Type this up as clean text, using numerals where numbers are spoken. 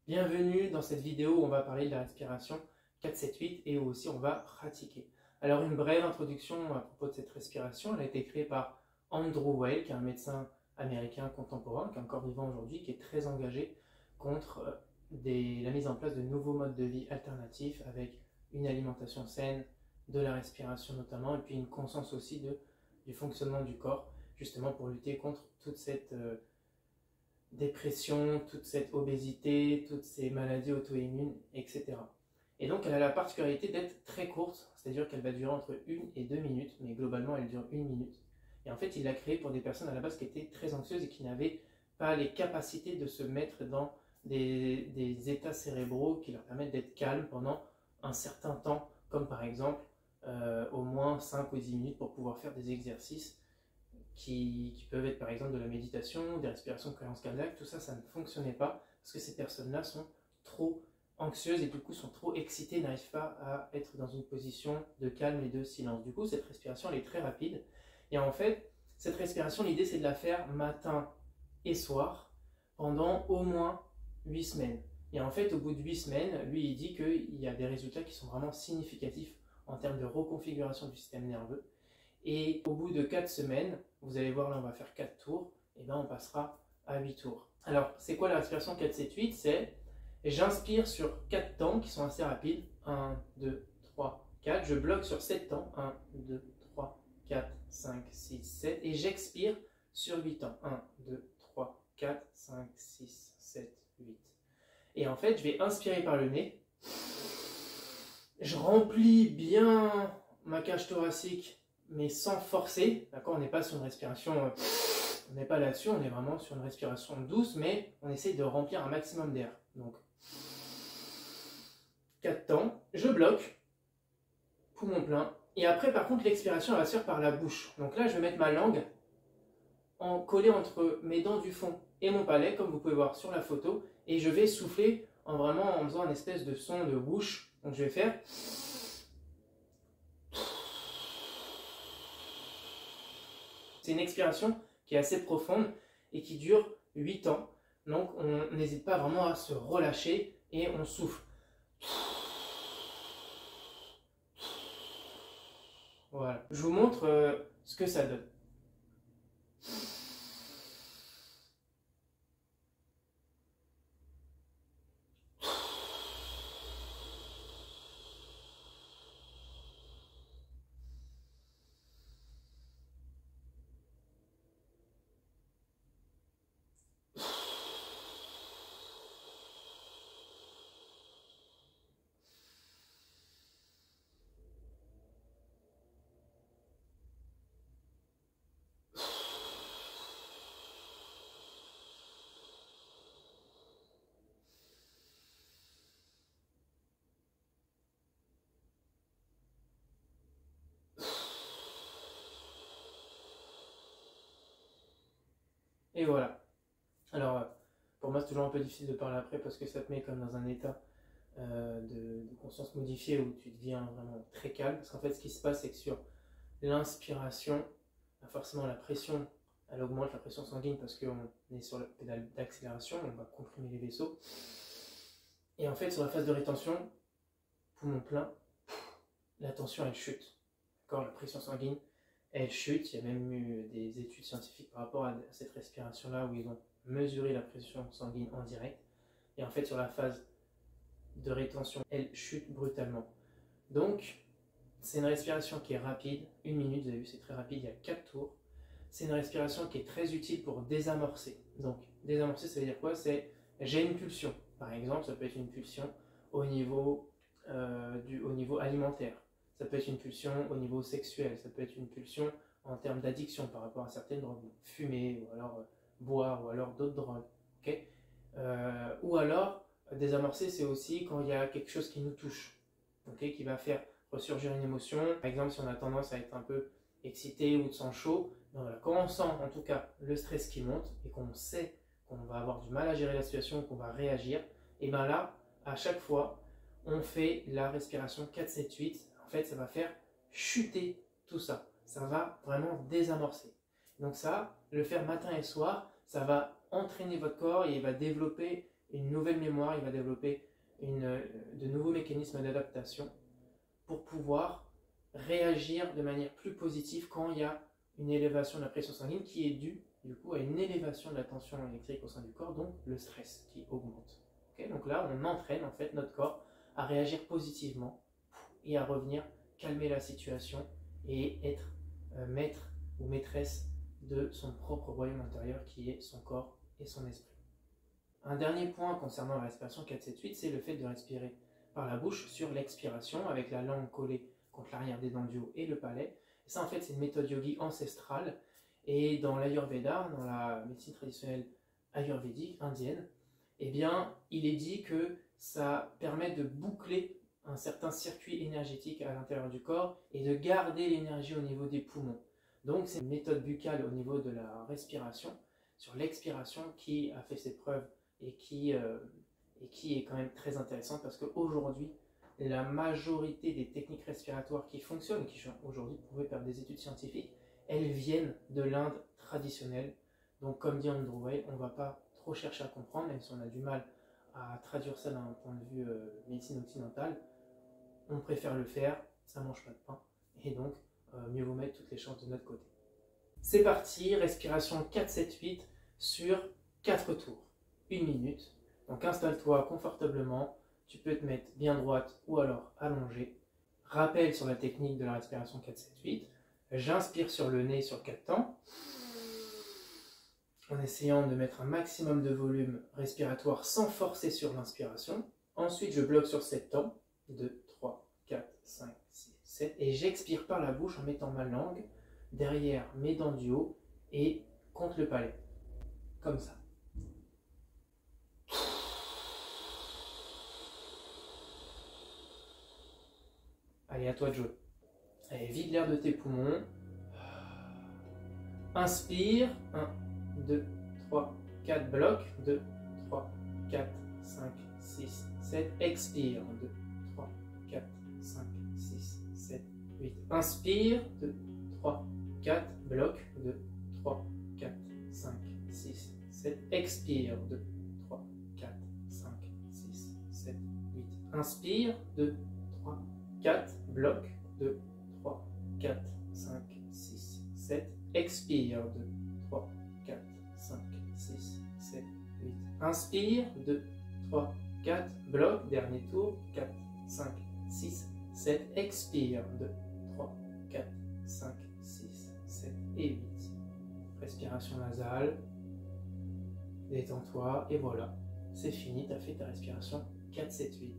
Bienvenue dans cette vidéo où on va parler de la respiration 4-7-8 et où aussi on va pratiquer. Alors une brève introduction à propos de cette respiration, elle a été créée par Andrew Weil, qui est un médecin américain contemporain, qui est encore vivant aujourd'hui, qui est très engagé contre la mise en place de nouveaux modes de vie alternatifs avec une alimentation saine, de la respiration notamment, et puis une conscience aussi du fonctionnement du corps, justement pour lutter contre toute cette dépression, toute cette obésité, toutes ces maladies auto-immunes, etc. Et donc elle a la particularité d'être très courte, c'est-à-dire qu'elle va durer entre 1 et 2 minutes, mais globalement elle dure 1 minute. Et en fait il l'a créée pour des personnes à la base qui étaient très anxieuses et qui n'avaient pas les capacités de se mettre dans des états cérébraux qui leur permettent d'être calmes pendant un certain temps, comme par exemple au moins 5 ou 10 minutes pour pouvoir faire des exercices qui peuvent être par exemple de la méditation, des respirations de cohérence cardiaque. Tout ça, ça ne fonctionnait pas parce que ces personnes-là sont trop anxieuses et du coup sont trop excitées, n'arrivent pas à être dans une position de calme et de silence. Du coup, cette respiration, elle est très rapide. Et en fait, cette respiration, l'idée, c'est de la faire matin et soir pendant au moins 8 semaines. Et en fait, au bout de 8 semaines, lui, il dit qu'il y a des résultats qui sont vraiment significatifs en termes de reconfiguration du système nerveux. Et au bout de 4 semaines, vous allez voir, là on va faire 4 tours, et bien on passera à 8 tours. Alors, c'est quoi la respiration 4-7-8? C'est j'inspire sur 4 temps qui sont assez rapides. 1, 2, 3, 4. Je bloque sur 7 temps. 1, 2, 3, 4, 5, 6, 7. Et j'expire sur 8 temps. 1, 2, 3, 4, 5, 6, 7, 8. Et en fait, je vais inspirer par le nez. Je remplis bien ma cage thoracique, mais sans forcer, d'accord, on n'est pas sur une respiration, on n'est pas là-dessus, on est vraiment sur une respiration douce, mais on essaie de remplir un maximum d'air. Donc, 4 temps, je bloque, poumon plein, et après par contre l'expiration elle va se faire par la bouche. Donc là je vais mettre ma langue collée entre mes dents du fond et mon palais, comme vous pouvez voir sur la photo, et je vais souffler en faisant une espèce de son de bouche. Donc je vais faire... C'est une expiration qui est assez profonde et qui dure 8 ans. Donc on n'hésite pas vraiment à se relâcher et on souffle. Voilà. Je vous montre ce que ça donne. Et voilà. Alors, pour moi, c'est toujours un peu difficile de parler après parce que ça te met comme dans un état de conscience modifié où tu deviens vraiment très calme. Parce qu'en fait, ce qui se passe, c'est que sur l'inspiration, forcément la pression, elle augmente la pression sanguine parce qu'on est sur la pédale d'accélération, on va comprimer les vaisseaux. Et en fait, sur la phase de rétention, poumon plein, la tension elle chute. D'accord, la pression sanguine elle chute. Il y a même eu des études scientifiques par rapport à cette respiration-là où ils ont mesuré la pression sanguine en direct. Et en fait, sur la phase de rétention, elle chute brutalement. Donc, c'est une respiration qui est rapide, 1 minute, vous avez vu, c'est très rapide, il y a 4 tours. C'est une respiration qui est très utile pour désamorcer. Donc, désamorcer, ça veut dire quoi? C'est j'ai une pulsion. Par exemple, ça peut être une pulsion au niveau alimentaire. Ça peut être une pulsion au niveau sexuel. Ça peut être une pulsion en termes d'addiction par rapport à certaines drogues. Fumer, ou alors boire, ou alors d'autres drogues. Okay, ou alors, désamorcer, c'est aussi quand il y a quelque chose qui nous touche. Okay, qui va faire ressurgir une émotion. Par exemple, si on a tendance à être un peu excité ou de sang chaud, ben voilà, quand on sent en tout cas le stress qui monte et qu'on sait qu'on va avoir du mal à gérer la situation, qu'on va réagir, et bien là, à chaque fois, on fait la respiration 4-7-8. En fait, ça va faire chuter tout ça. Ça va vraiment désamorcer. Donc ça, le faire matin et soir, ça va entraîner votre corps et il va développer une nouvelle mémoire, il va développer de nouveaux mécanismes d'adaptation pour pouvoir réagir de manière plus positive quand il y a une élévation de la pression sanguine qui est due du coup à une élévation de la tension électrique au sein du corps, donc le stress qui augmente. Okay, donc là, on entraîne en fait notre corps à réagir positivement et à revenir calmer la situation et être maître ou maîtresse de son propre royaume intérieur qui est son corps et son esprit. Un dernier point concernant la respiration 4-7-8, c'est le fait de respirer par la bouche sur l'expiration avec la langue collée contre l'arrière des dents du haut et le palais. Et ça en fait c'est une méthode yogi ancestrale et dans l'Ayurveda, dans la médecine traditionnelle ayurvédique indienne, eh bien il est dit que ça permet de boucler un certain circuit énergétique à l'intérieur du corps et de garder l'énergie au niveau des poumons. Donc c'est une méthode buccale au niveau de la respiration, sur l'expiration, qui a fait ses preuves et qui est quand même très intéressante parce qu'aujourd'hui, la majorité des techniques respiratoires qui fonctionnent, qui sont aujourd'hui prouvées par des études scientifiques, elles viennent de l'Inde traditionnelle. Donc comme dit Andrew Weil, on ne va pas trop chercher à comprendre, même si on a du mal à traduire ça d'un point de vue médecine occidentale. On préfère le faire, ça ne mange pas de pain, et donc mieux vaut mettre toutes les chances de notre côté. C'est parti, respiration 4-7-8 sur 4 tours, 1 minute. Donc installe-toi confortablement, tu peux te mettre bien droite ou alors allongée. Rappel sur la technique de la respiration 4-7-8. J'inspire sur le nez sur 4 temps, en essayant de mettre un maximum de volume respiratoire sans forcer sur l'inspiration. Ensuite, je bloque sur 7 temps, 2, 3, 4, 5, 6, 7, et j'expire par la bouche en mettant ma langue derrière mes dents du haut et contre le palais, comme ça. Allez, à toi de jouer. Allez, vide l'air de tes poumons. Inspire, 1, 2, 3, 4, bloc, 2, 3, 4, 5, 6, 7, expire, 2, 3, 4, 5, 6, 7, 8, inspire, 2, 3, 4, bloc, 2, 3, 4, 5, 6, 7, expire, 2, 3, 4, 5, 6, 7, 8, inspire, 2, 3, 4, bloc, 2, 3, 4, 5, 6, 7, expire, 2, 3, 4, 5, 6, 7, 8, inspire, 2, 3, 4, bloc, dernier tour, 4, 5, 6, 7, expire, 2, 3, 4, 5, 6, 7 et 8. Respiration nasale, détends-toi et voilà, c'est fini, tu as fait ta respiration 4-7-8.